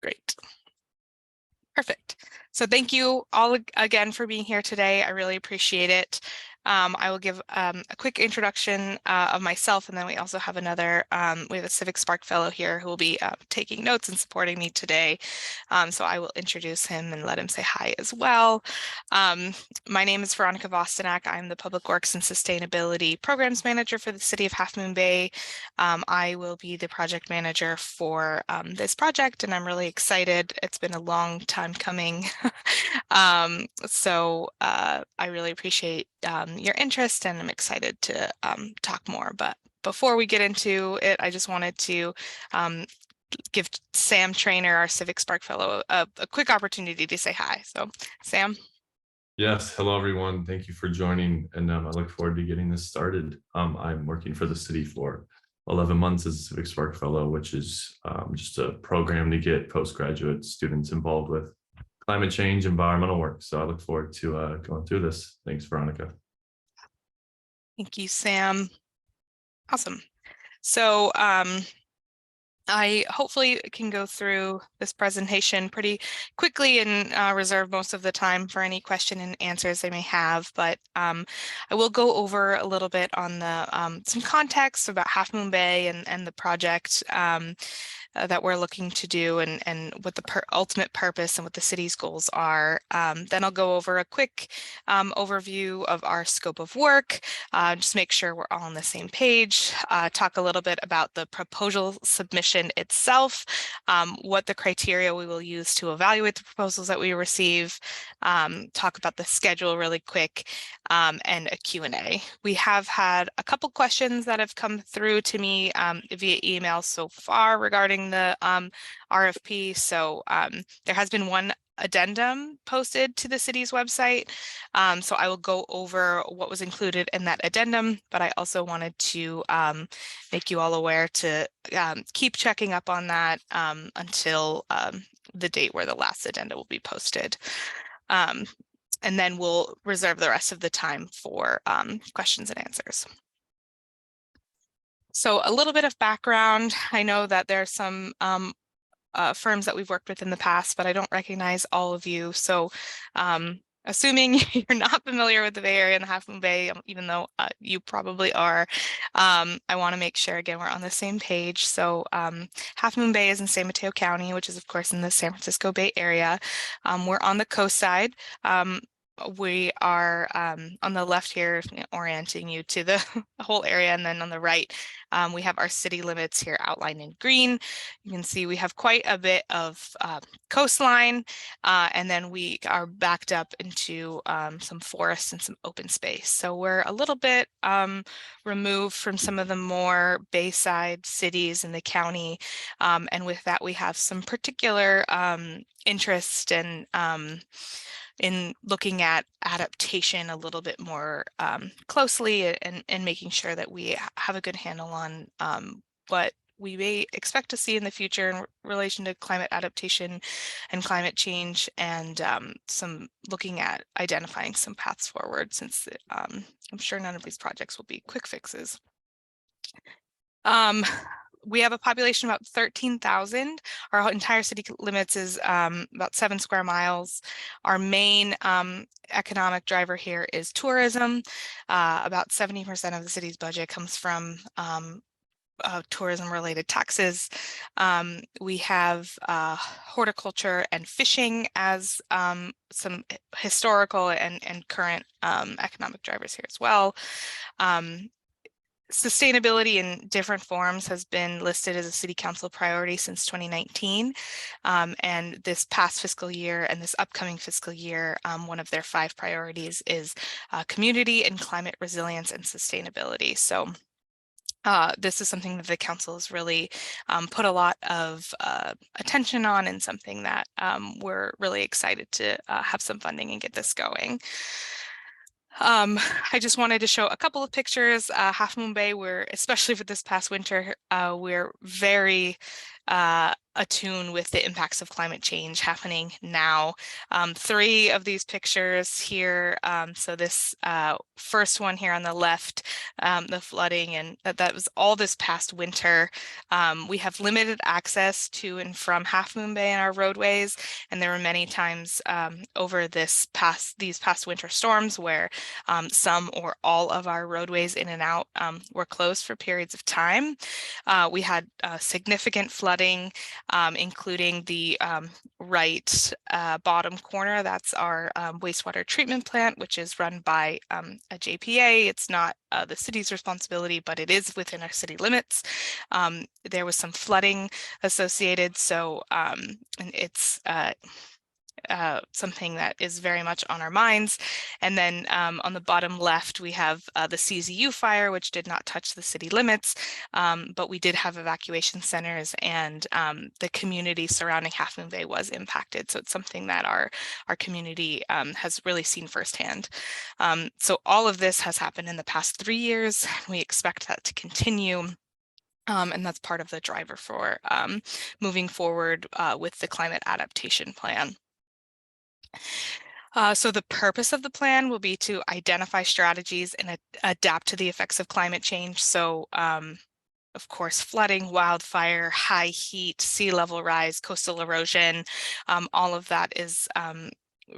Great. Perfect. So thank you all again for being here today. I really appreciate it. I will give a quick introduction of myself, and then we also have another, we have a Civic Spark Fellow here who will be taking notes and supporting me today. So I will introduce him and let him say hi as well. My name is Veronica Vostenak. I'm the Public Works and Sustainability Programs Manager for the City of Half Moon Bay. I will be the project manager for this project, and I'm really excited. It's been a long time coming. So I really appreciate your interest, and I'm excited to talk more. But before we get into it, I just wanted to give Sam Trainer, our Civic Spark Fellow, a quick opportunity to say hi. So, Sam. Yes, hello everyone. Thank you for joining, and I look forward to getting this started. I'm working for the city for 11 months as a Civic Spark Fellow, which is just a program to get postgraduate students involved with climate change, environmental work. So I look forward to going through this. Thanks, Veronica. Thank you, Sam. Awesome. So I hopefully can go through this presentation pretty quickly and reserve most of the time for any question and answers they may have. But I will go over a little bit on the some context about Half Moon Bay and the project that we're looking to do, and what the ultimate purpose and what the city's goals are. Then I'll go over a quick overview of our scope of work, just make sure we're all on the same page, talk a little bit about the proposal submission itself, what the criteria we will use to evaluate the proposals that we receive, talk about the schedule really quick, and a Q&A. We have had a couple questions that have come through to me via email so far regarding the RFP. So there has been one addendum posted to the city's website. So I will go over what was included in that addendum, but I also wanted to make you all aware to keep checking up on that until the date where the last addendum will be posted. And then we'll reserve the rest of the time for questions and answers. So a little bit of background. I know that there are some firms that we've worked with in the past, but I don't recognize all of you. So assuming you're not familiar with the Bay Area and the Half Moon Bay, even though you probably are, I want to make sure, again, we're on the same page. So Half Moon Bay is in San Mateo County, which is, of course, in the San Francisco Bay Area. We're on the coast side. We are on the left here, orienting you to the whole area, and then on the right, we have our city limits here outlined in green. You can see we have quite a bit of coastline, and then we are backed up into some forests and some open space. So we're a little bit removed from some of the more bayside cities in the county, and with that, we have some particular interest in looking at adaptation a little bit more closely, and making sure that we have a good handle on what we may expect to see in the future in relation to climate adaptation and climate change, and some looking at identifying some paths forward, since I'm sure none of these projects will be quick fixes. We have a population of about 13,000. Our entire city limits is about 7 square miles. Our main economic driver here is tourism. About 70% of the city's budget comes from tourism-related taxes. We have horticulture and fishing as some historical and current economic drivers here as well. Sustainability in different forms has been listed as a city council priority since 2019. And this past fiscal year and this upcoming fiscal year, one of their 5 priorities is community and climate resilience and sustainability. So this is something that the council has really put a lot of attention on, and something that we're really excited to have some funding and get this going. I just wanted to show a couple of pictures. Half Moon Bay, especially for this past winter, we're very attune with the impacts of climate change happening now. 3 of these pictures here. So this first one here on the left, the flooding, and that was all this past winter. We have limited access to and from Half Moon Bay in our roadways, and there were many times over these past winter storms where some or all of our roadways in and out were closed for periods of time. We had significant flooding, including the right bottom corner. That's our wastewater treatment plant, which is run by a JPA. It's not the city's responsibility, but it is within our city limits. There was some flooding associated, so and it's something that is very much on our minds. And then on the bottom left, we have the CZU fire, which did not touch the city limits, but we did have evacuation centers, and the community surrounding Half Moon Bay was impacted. So it's something that our community has really seen firsthand. So all of this has happened in the past 3 years. We expect that to continue. And that's part of the driver for moving forward with the climate adaptation plan. So the purpose of the plan will be to identify strategies and adapt to the effects of climate change. So of course, flooding, wildfire, high heat, sea level rise, coastal erosion, all of that is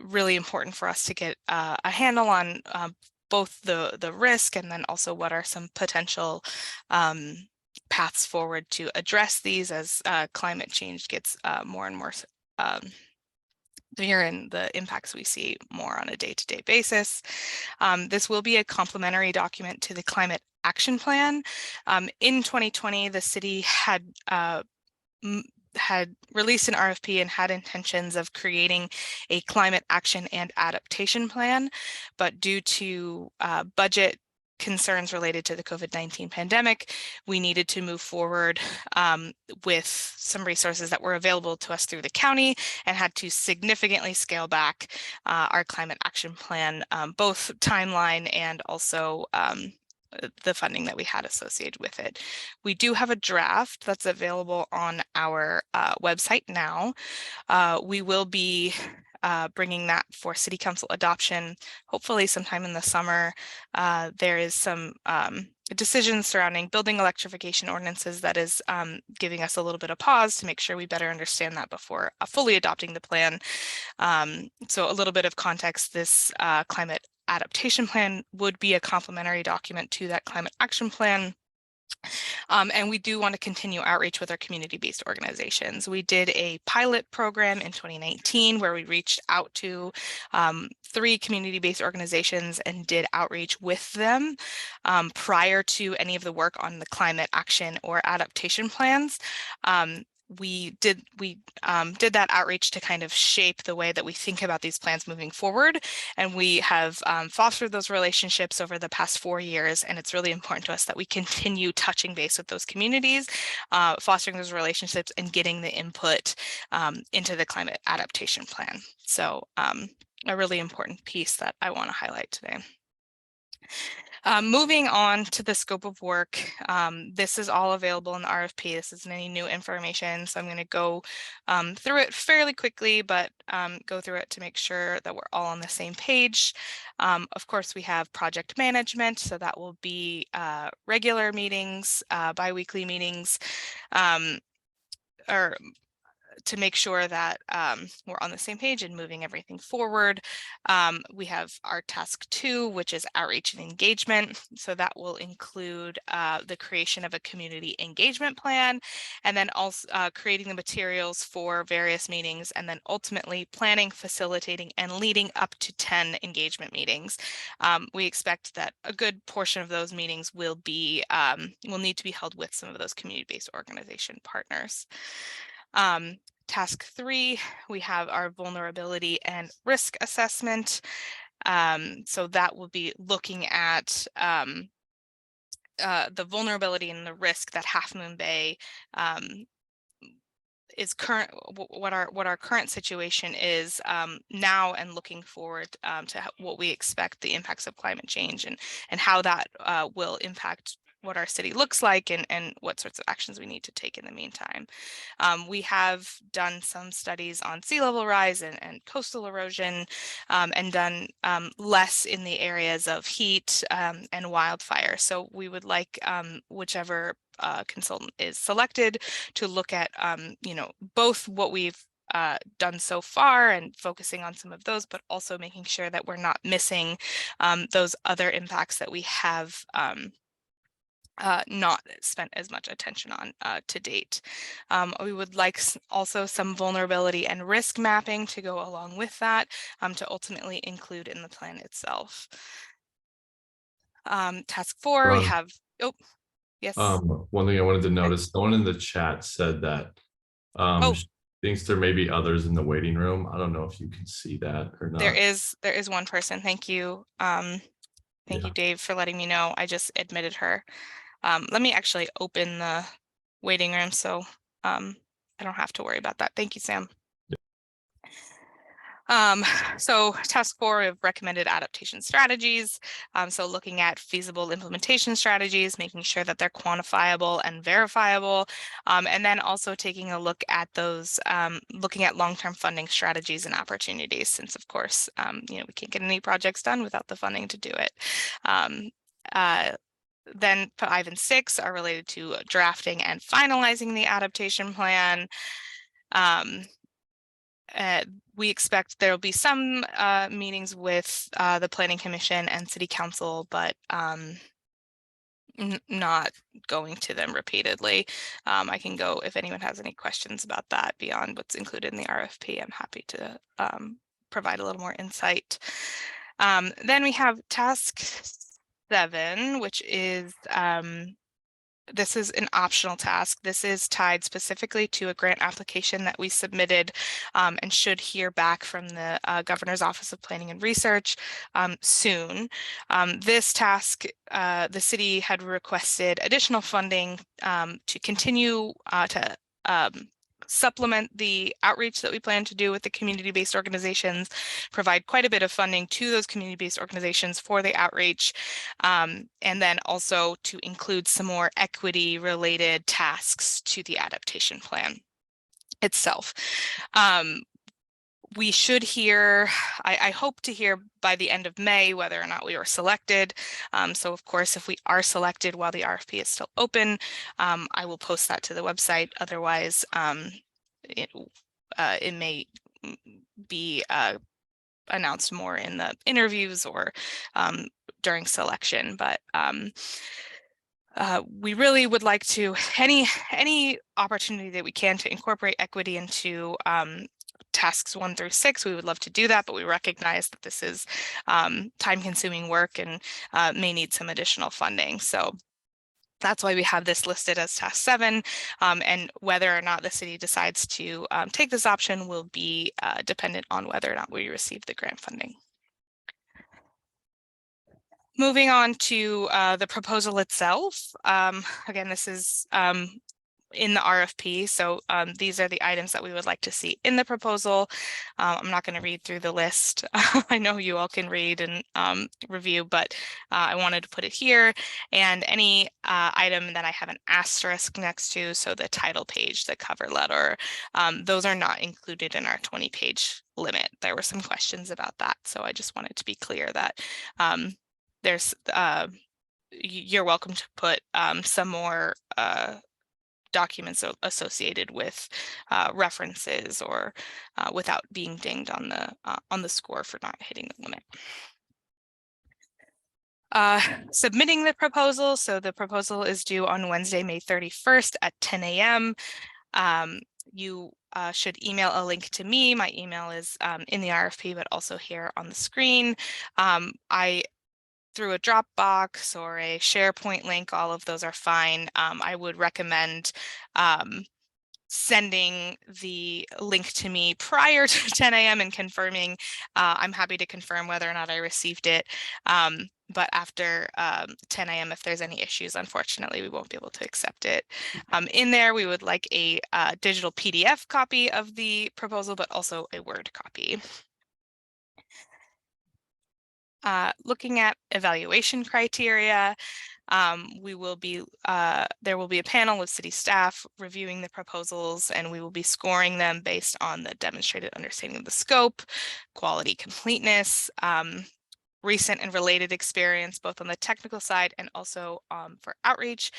really important for us to get a handle on both the risk, and then also what are some potential paths forward to address these as climate change gets more and more severe and the impacts we see more on a day-to-day basis. This will be a complementary document to the climate action plan. In 2020, the city had released an RFP and had intentions of creating a climate action and adaptation plan, but due to budget concerns related to the COVID-19 pandemic, we needed to move forward with some resources that were available to us through the county, and had to significantly scale back our climate action plan, both timeline and also the funding that we had associated with it. We do have a draft that's available on our website now. We will be bringing that for City Council adoption, hopefully sometime in the summer. There is some decisions surrounding building electrification ordinances that is giving us a little bit of pause to make sure we better understand that before fully adopting the plan. So a little bit of context, this climate adaptation plan would be a complementary document to that climate action plan. And we do want to continue outreach with our community-based organizations. We did a pilot program in 2019 where we reached out to 3 community-based organizations and did outreach with them prior to any of the work on the climate action or adaptation plans. We did that outreach to kind of shape the way that we think about these plans moving forward, and we have fostered those relationships over the past 4 years, and it's really important to us that we continue touching base with those communities, fostering those relationships and getting the input into the climate adaptation plan. So a really important piece that I want to highlight today. Moving on to the scope of work, this is all available in the RFP. This isn't any new information, so I'm going to go through it fairly quickly, but go through it to make sure that we're all on the same page. Of course, we have project management, so that will be regular meetings, bi-weekly meetings, or to make sure that we're on the same page and moving everything forward. We have our task 2, which is outreach and engagement. So that will include the creation of a community engagement plan, and then also creating the materials for various meetings, and then ultimately planning, facilitating, and leading up to 10 engagement meetings. We expect that a good portion of those meetings will need to be held with some of those community-based organization partners. Task 3, we have our vulnerability and risk assessment. So that will be looking at the vulnerability and the risk that Half Moon Bay is what our current situation is now, and looking forward to what we expect the impacts of climate change and how that will impact what our city looks like and what sorts of actions we need to take in the meantime. We have done some studies on sea level rise and coastal erosion, and done less in the areas of heat and wildfire. So we would like whichever consultant is selected to look at, both what we've done so far and focusing on some of those, but also making sure that we're not missing those other impacts that we have not spent as much attention on to date. We would like also some vulnerability and risk mapping to go along with that, to ultimately include in the plan itself. Task 4, we have, oh, yes. One thing I wanted to notice, someone in the chat said that she thinks there may be others in the waiting room. I don't know if you can see that or not. There is one person. Thank you. Thank you, Dave, for letting me know. I just admitted her. Let me actually open the waiting room so I don't have to worry about that. Thank you, Sam. So task 4, we have recommended adaptation strategies. So looking at feasible implementation strategies, making sure that they're quantifiable and verifiable, and then also taking a look at those, looking at long-term funding strategies and opportunities, since of course, we can't get any projects done without the funding to do it. Then 5 and 6 are related to drafting and finalizing the adaptation plan. We expect there will be some meetings with the Planning Commission and City Council, but not going to them repeatedly. I can go if anyone has any questions about that beyond what's included in the RFP. I'm happy to provide a little more insight. Then we have task 7, which is this is an optional task. This is tied specifically to a grant application that we submitted and should hear back from the Governor's Office of Planning and Research soon. This task, the city had requested additional funding to continue to supplement the outreach that we plan to do with the community-based organizations, provide quite a bit of funding to those community-based organizations for the outreach, and then also to include some more equity-related tasks to the adaptation plan itself. We should hear, I hope to hear by the end of May whether or not we were selected. So of course, if we are selected while the RFP is still open, I will post that to the website. Otherwise, it may be announced more in the interviews or during selection, but we really would like to, any opportunity that we can to incorporate equity into tasks 1 through 6, we would love to do that, but we recognize that this is time-consuming work and may need some additional funding. So that's why we have this listed as task 7, and whether or not the city decides to take this option will be dependent on whether or not we receive the grant funding. Moving on to the proposal itself. Again, this is in the RFP. So these are the items that we would like to see in the proposal. I'm not going to read through the list. I know you all can read and review, but I wanted to put it here. And any item that I have an asterisk next to, so the title page, the cover letter, those are not included in our 20-page limit. There were some questions about that. So I just wanted to be clear that there's you're welcome to put some more documents associated with references or without being dinged on the score for not hitting the limit. Submitting the proposal. So the proposal is due on Wednesday, May 31st at 10 a.m. You should email a link to me. My email is in the RFP, but also here on the screen. Through a Dropbox or a SharePoint link, all of those are fine. I would recommend sending the link to me prior to 10 a.m. and confirming. I'm happy to confirm whether or not I received it. But after 10 a.m., if there's any issues, unfortunately, we won't be able to accept it. In there, we would like a digital PDF copy of the proposal, but also a Word copy. Looking at evaluation criteria, We will be there will be a panel of city staff reviewing the proposals, and we will be scoring them based on the demonstrated understanding of the scope, quality, completeness, recent and related experience, both on the technical side and also for outreach.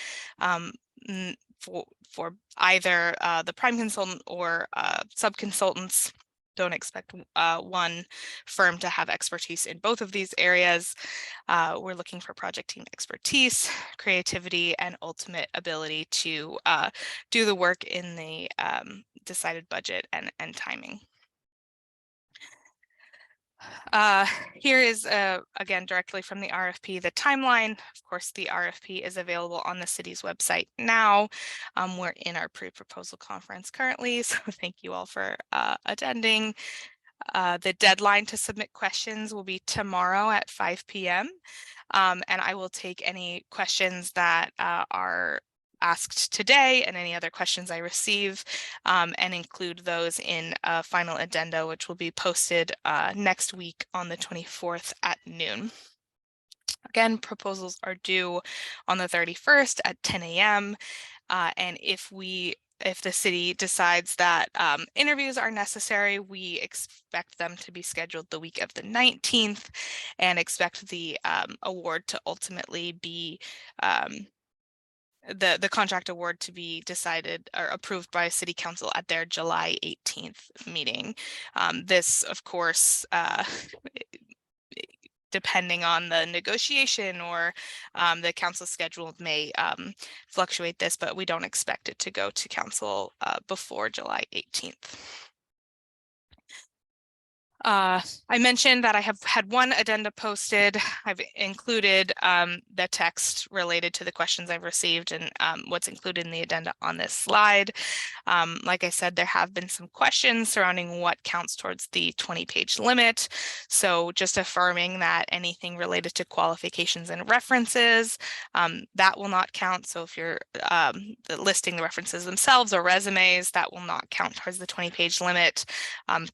For either the prime consultant or sub-consultants. Don't expect one firm to have expertise in both of these areas. We're looking for project team expertise, creativity, and ultimate ability to do the work in the decided budget and timing. Here is, again, directly from the RFP, the timeline. Of course, the RFP is available on the city's website now. We're in our pre-proposal conference currently, so thank you all for attending. The deadline to submit questions will be tomorrow at 5 p.m. And I will take any questions that are asked today and any other questions I receive, and include those in a final addenda, which will be posted next week on the 24th at noon. Again, proposals are due on the 31st at 10 a.m. And if the city decides that interviews are necessary, we expect them to be scheduled the week of the 19th, and expect the award to ultimately be the contract award to be decided or approved by City Council at their July 18th meeting. This, of course, depending on the negotiation or the council schedule may fluctuate this, but we don't expect it to go to council before July 18th. I mentioned that I have had one addenda posted. I've included the text related to the questions I've received and what's included in the addenda on this slide. Like I said, there have been some questions surrounding what counts towards the 20-page limit. So just affirming that anything related to qualifications and references, that will not count. So if you're listing the references themselves or resumes, that will not count towards the 20-page limit.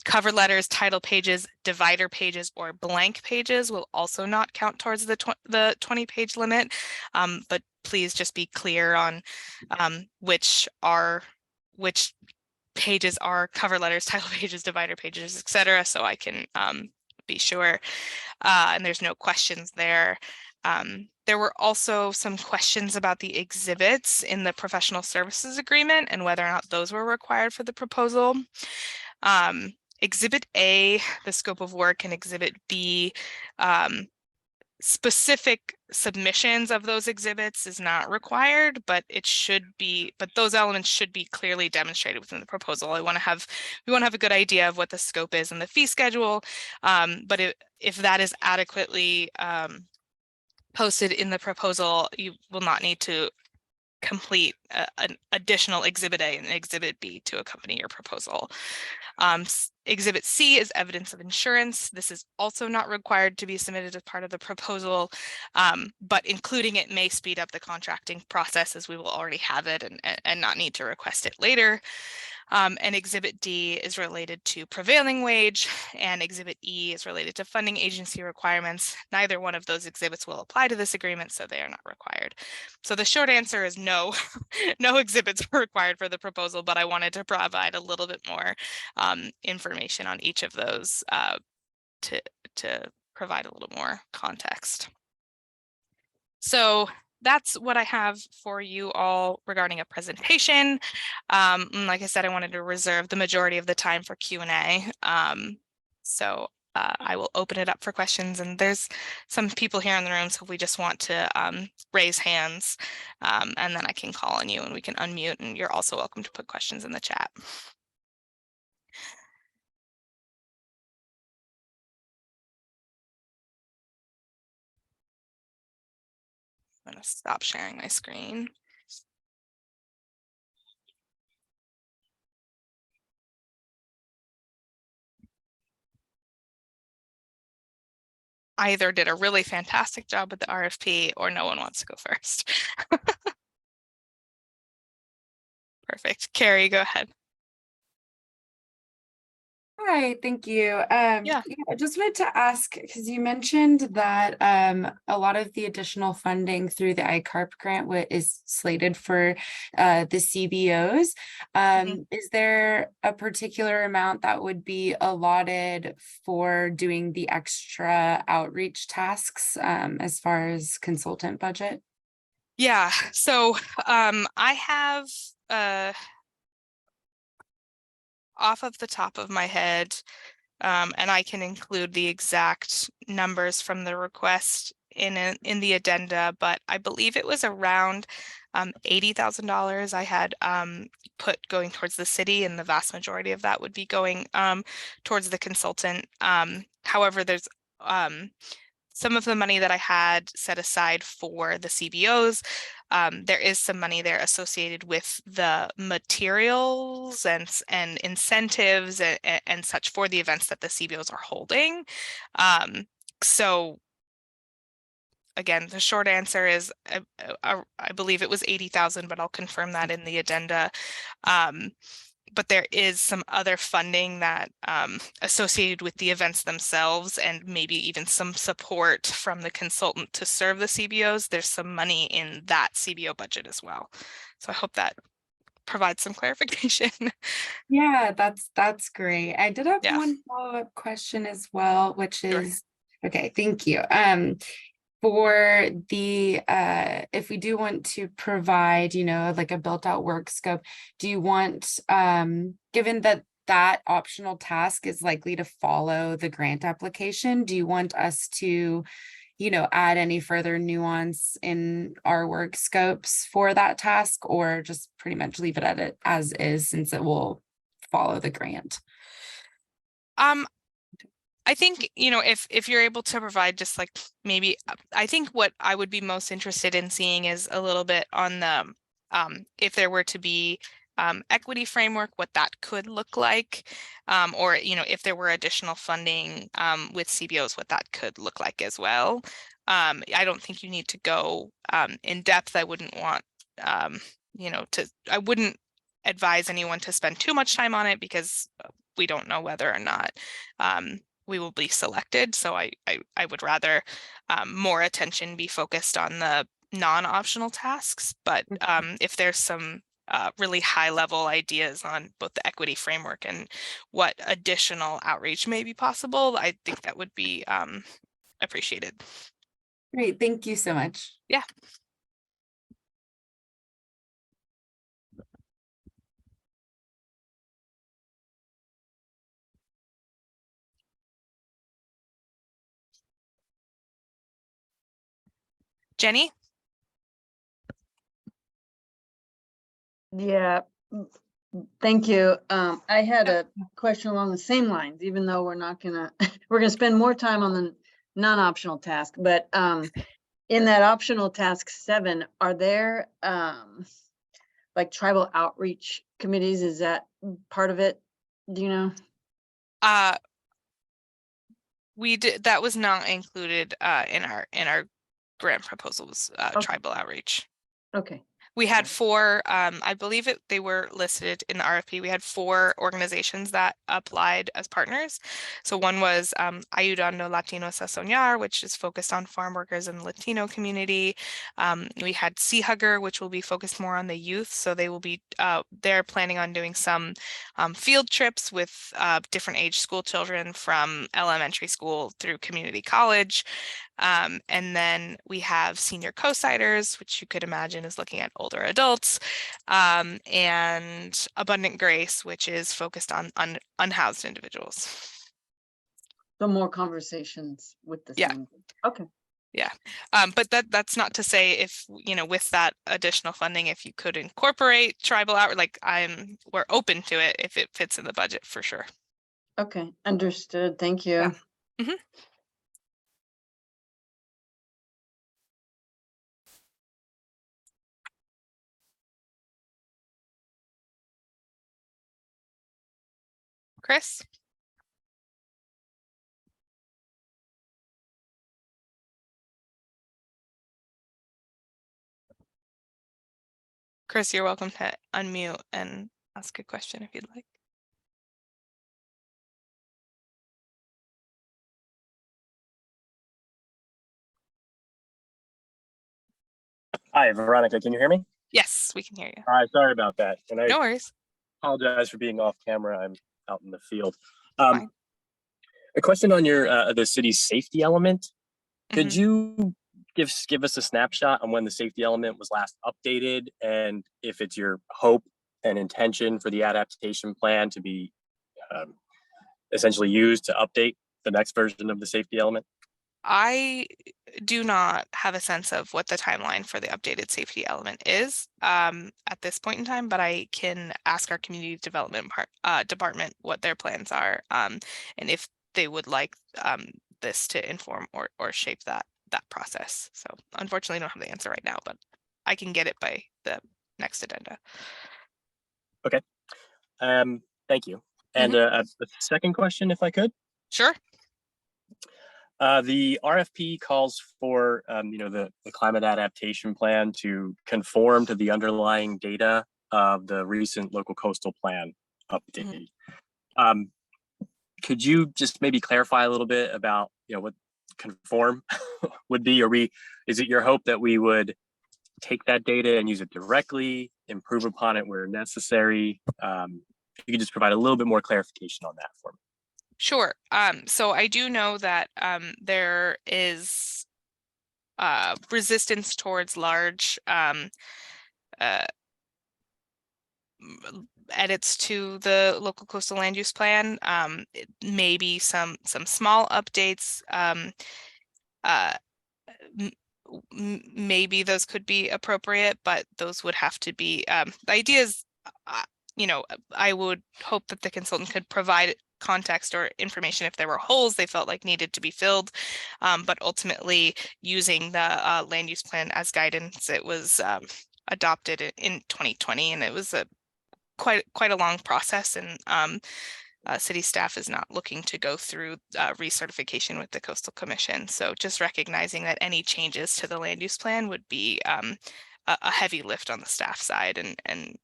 Cover letters, title pages, divider pages, or blank pages will also not count towards the 20-page limit. But please just be clear on which pages are cover letters, title pages, divider pages, etc., so I can be sure. And there's no questions there. There were also some questions about the exhibits in the professional services agreement and whether or not those were required for the proposal. Exhibit A, the scope of work, and Exhibit B, specific submissions of those exhibits is not required, but those elements should be clearly demonstrated within the proposal. We want to have a good idea of what the scope is and the fee schedule, but if that is adequately posted in the proposal, you will not need to complete an additional Exhibit A and Exhibit B to accompany your proposal. Exhibit C is evidence of insurance. This is also not required to be submitted as part of the proposal, but including it may speed up the contracting process, as we will already have it and not need to request it later. And Exhibit D is related to prevailing wage, and Exhibit E is related to funding agency requirements. Neither one of those exhibits will apply to this agreement, so they are not required. So the short answer is no, no exhibits are required for the proposal, but I wanted to provide a little bit more information on each of those to provide a little more context. So that's what I have for you all regarding a presentation. Like I said, I wanted to reserve the majority of the time for Q&A. So I will open it up for questions, and there's some people here in the room, so if we just want to raise hands, and then I can call on you and we can unmute, and you're also welcome to put questions in the chat. I'm going to stop sharing my screen. Either did a really fantastic job with the RFP or no one wants to go first. Perfect. Carrie, go ahead. Hi, thank you. Yeah. I just wanted to ask, because you mentioned that a lot of the additional funding through the iCarp grant is slated for the CBOs. Mhm. Is there a particular amount that would be allotted for doing the extra outreach tasks as far as consultant budget? Yeah. So I have off of the top of my head, and I can include the exact numbers from the request in the addenda, but I believe it was around $80,000 I had put going towards the city, and the vast majority of that would be going towards the consultant. However, there's some of the money that I had set aside for the CBOs. There is some money there associated with the materials and incentives and such for the events that the CBOs are holding. So again, the short answer is I believe it was 80,000, but I'll confirm that in the addenda. But there is some other funding that associated with the events themselves, and maybe even some support from the consultant to serve the CBOs. There's some money in that CBO budget as well. So I hope that provides some clarification. Yeah, that's great. I did have Yeah, one follow-up question as well, which sure. is, okay, thank you. For the if we do want to provide, like a built-out work scope, do you want, given that that optional task is likely to follow the grant application, do you want us to, add any further nuance in our work scopes for that task, or just pretty much leave it at it as is since it will follow the grant? Um, I think, if you're able to provide just like maybe, I think what I would be most interested in seeing is a little bit on the, if there were to be equity framework, what that could look like, or, if there were additional funding with CBOs, what that could look like as well. I don't think you need to go in depth. I wouldn't want, I wouldn't advise anyone to spend too much time on it because we don't know whether or not we will be selected. So I would rather more attention be focused on the non-optional tasks. But if there's some really high level ideas on both the equity framework and what additional outreach may be possible, I think that would be appreciated. Great, thank you so much. Yeah. Jenny? Yeah, thank you. I had a question along the same lines, even though we're not gonna, we're gonna spend more time on the non-optional task, but in that optional task 7, are there like tribal outreach committees? Is that part of it? Do you know? We did, that was not included in our grant proposals, Okay. tribal outreach. Okay. We had 4, I believe they were listed in the RFP. We had 4 organizations that applied as partners. So one was Ayudando Latinos a Soñar, which is focused on farm workers in the Latino community. We had Sea Hugger, which will be focused more on the youth. So they will be, they're planning on doing some field trips with different age school children from elementary school through community college. And then we have Senior Co-Siders, which you could imagine is looking at older adults, and Abundant Grace, which is focused on unhoused individuals. So more conversations with the Yeah. same. Okay. Yeah. But that's not to say if, with that additional funding, if you could incorporate tribal out, like we're open to it if it fits in the budget for sure. Okay, understood. Thank you. Yeah. Mm-hmm. Chris? Chris, you're welcome to unmute and ask a question if you'd like. Hi, Veronica, can you hear me? Yes, we can hear you. Hi, sorry about that. And I No worries. apologize for being off camera. I'm out in the field. Fine. A question on your the city's safety element. Could Mhm. you give us a snapshot on when the safety element was last updated, and if it's your hope and intention for the adaptation plan to be essentially used to update the next version of the safety element? I do not have a sense of what the timeline for the updated safety element is at this point in time, but I can ask our community development department what their plans are, and if they would like this to inform or shape that process. So unfortunately, I don't have the answer right now, but I can get it by the next addenda. Okay. Thank you. And a second question, if I could. Sure. The RFP calls for, the climate adaptation plan to conform to the underlying data of the recent local coastal plan update. Could you just maybe clarify a little bit about, what conform would be? Is it your hope that we would take that data and use it directly, improve upon it where necessary? If you could just provide a little bit more clarification on that for me. Sure. So I do know that there is resistance towards large edits to the local coastal land use plan. Maybe some small updates. Maybe those could be appropriate, but those would have to be the idea is, I would hope that the consultant could provide context or information if there were holes they felt like needed to be filled, but ultimately using the land use plan as guidance. It was adopted in 2020, and it was quite a long process, and city staff is not looking to go through recertification with the Coastal Commission. So just recognizing that any changes to the land use plan would be a heavy lift on the staff side, and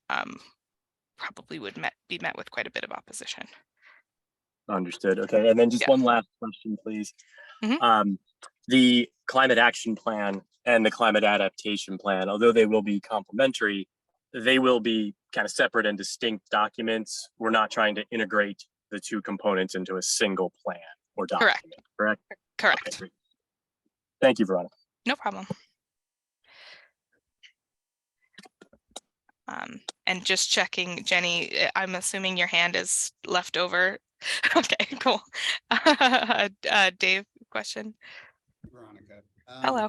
probably would be met with quite a bit of opposition. Understood. Okay. And then just one last question, please. The climate action plan and the climate adaptation plan, although they will be complementary, they will be kind of separate and distinct documents. We're not trying to integrate the two components into a single plan or document, correct? Correct. Okay, great. Thank you, Veronica. No problem. And just checking, Jenny, I'm assuming your hand is left over. Okay, cool. Dave, question? Veronica. Hello.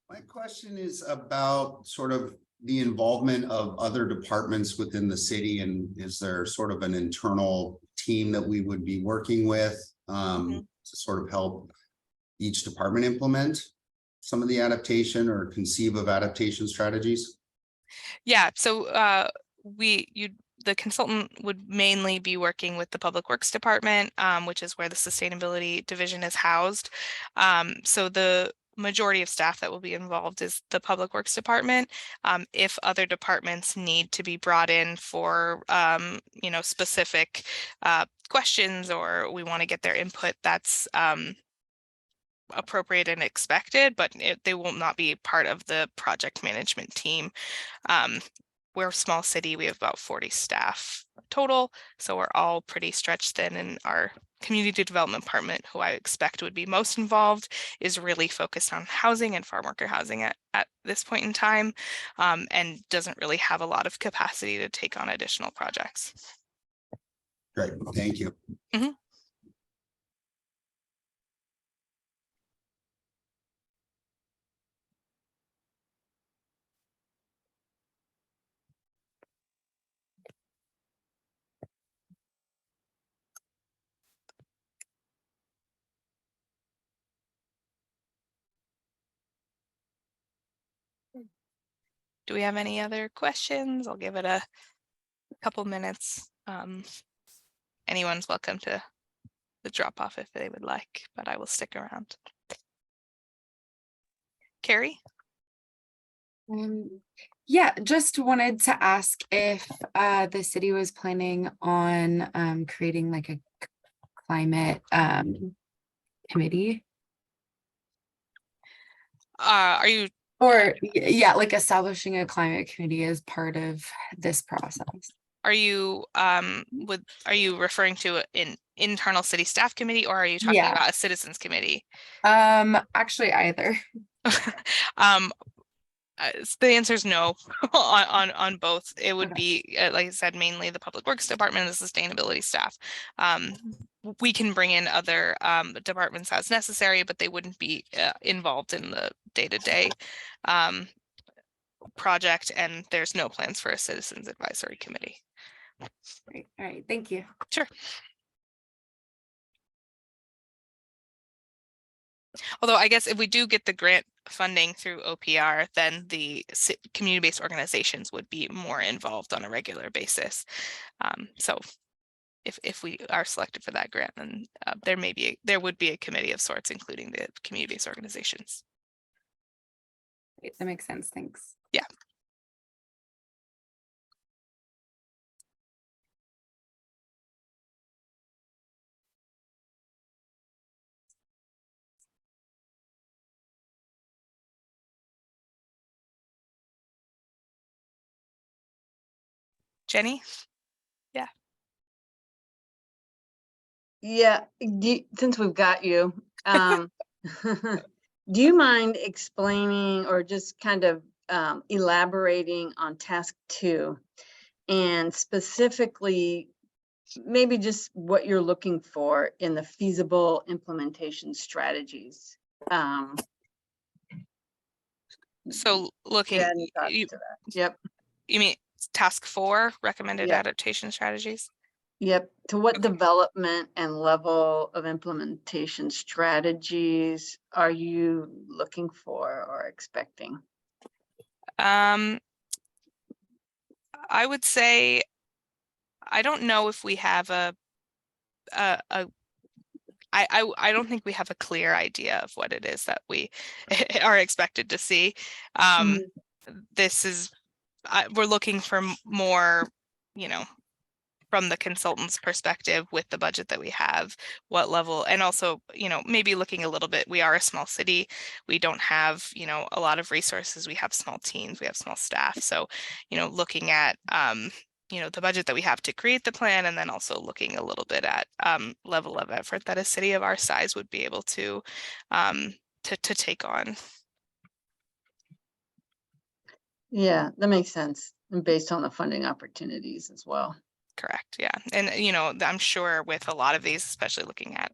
My question is about sort of the involvement of other departments within the city, and is there sort of an internal team that we would be working with to sort of help each department implement some of the adaptation or conceive of adaptation strategies? Yeah, so the consultant would mainly be working with the Public Works Department, which is where the Sustainability Division is housed. So the majority of staff that will be involved is the Public Works Department. If other departments need to be brought in for specific questions, or we want to get their input, that's appropriate and expected, but they will not be part of the project management team. We're a small city. We have about 40 staff total, so we're all pretty stretched thin, and our community development department, who I expect would be most involved, is really focused on housing and farm worker housing at this point in time, and doesn't really have a lot of capacity to take on additional projects. Great, thank you. Do we have any other questions? I'll give it a couple minutes. Anyone's welcome to drop off if they would like, but I will stick around. Carrie? Yeah, just wanted to ask if the city was planning on creating like a climate committee. Are you Or yeah, like establishing a climate committee as part of this process. Are you are you referring to an internal city staff committee, or are you talking Yeah. about a citizens committee? Actually either. Um, the answer is no on both. It would Okay. be, like I said, mainly the Public Works Department and the sustainability staff. We can bring in other departments as necessary, but they wouldn't be involved in the day-to-day project, and there's no plans for a citizens advisory committee. Great. All right. Thank you. Sure. Although I guess if we do get the grant funding through OPR, then the community-based organizations would be more involved on a regular basis. So if we are selected for that grant, then there would be a committee of sorts, including the community-based organizations. Great. That makes sense. Thanks. Yeah. Jenny? Yeah. Yeah, since we've got you, do you mind explaining or just kind of elaborating on task 2 and specifically maybe just what you're looking for in the feasible implementation strategies? So looking, Yeah, any thoughts to that? Yep. You mean task 4, recommended Yep. adaptation strategies? Yep. To what Okay. development and level of implementation strategies are you looking for or expecting? I would say, I don't know if we have I don't think we have a clear idea of what it is that we are expected to see. This is, we're looking for more, from the consultant's perspective with the budget that we have, what level, and also, maybe looking a little bit, we are a small city. We don't have, a lot of resources. We have small teams, we have small staff. So, looking at, the budget that we have to create the plan, and then also looking a little bit at level of effort that a city of our size would be able to take on. Yeah, that makes sense. And based on the funding opportunities as well. Correct. Yeah. And, I'm sure with a lot of these, especially looking at,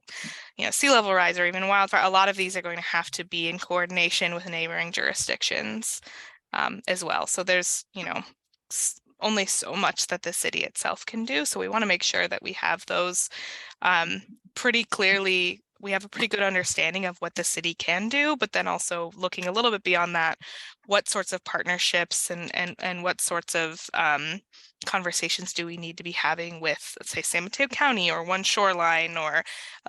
sea level rise or even wildfire, a lot of these are going to have to be in coordination with neighboring jurisdictions as well. So there's, only so much that the city itself can do. So we want to make sure that we have those pretty clearly. We have a pretty good understanding of what the city can do, but then also looking a little bit beyond that, what sorts of partnerships and what sorts of conversations do we need to be having with, let's say, San Mateo County or One Shoreline or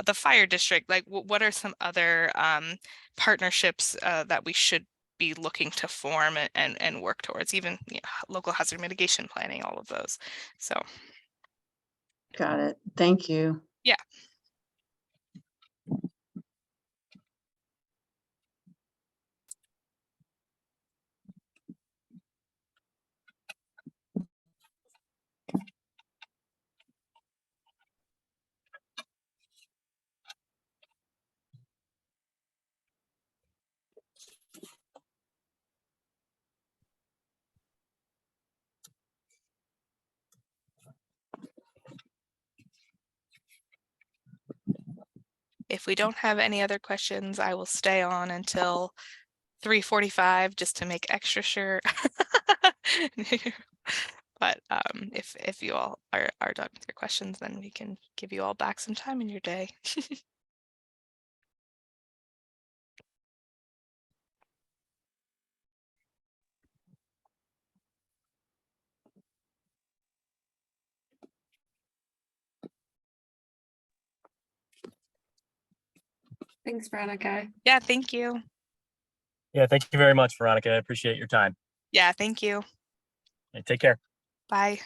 the fire district? Like, what are some other partnerships that we should be looking to form and work towards, even local hazard mitigation planning, all of those. So. Got it. Thank you. Yeah. If we don't have any other questions, I will stay on until 3:45 just to make extra sure. But if you all are done with your questions, then we can give you all back some time in your day. Thanks, Veronica. Yeah, thank you. Yeah, thank you very much, Veronica. I appreciate your time. Yeah, thank you. Take care. Bye.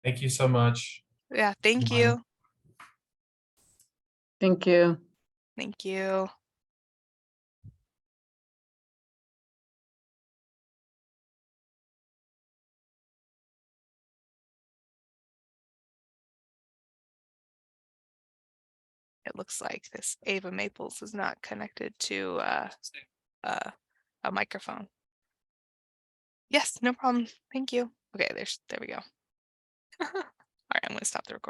Thank you so much. Yeah, thank Bye. you. Thank you. Thank you. It looks like this Ava Maples is not connected to a microphone. Yes, no problem. Thank you. Okay, there we go. All right, I'm going to stop the recording.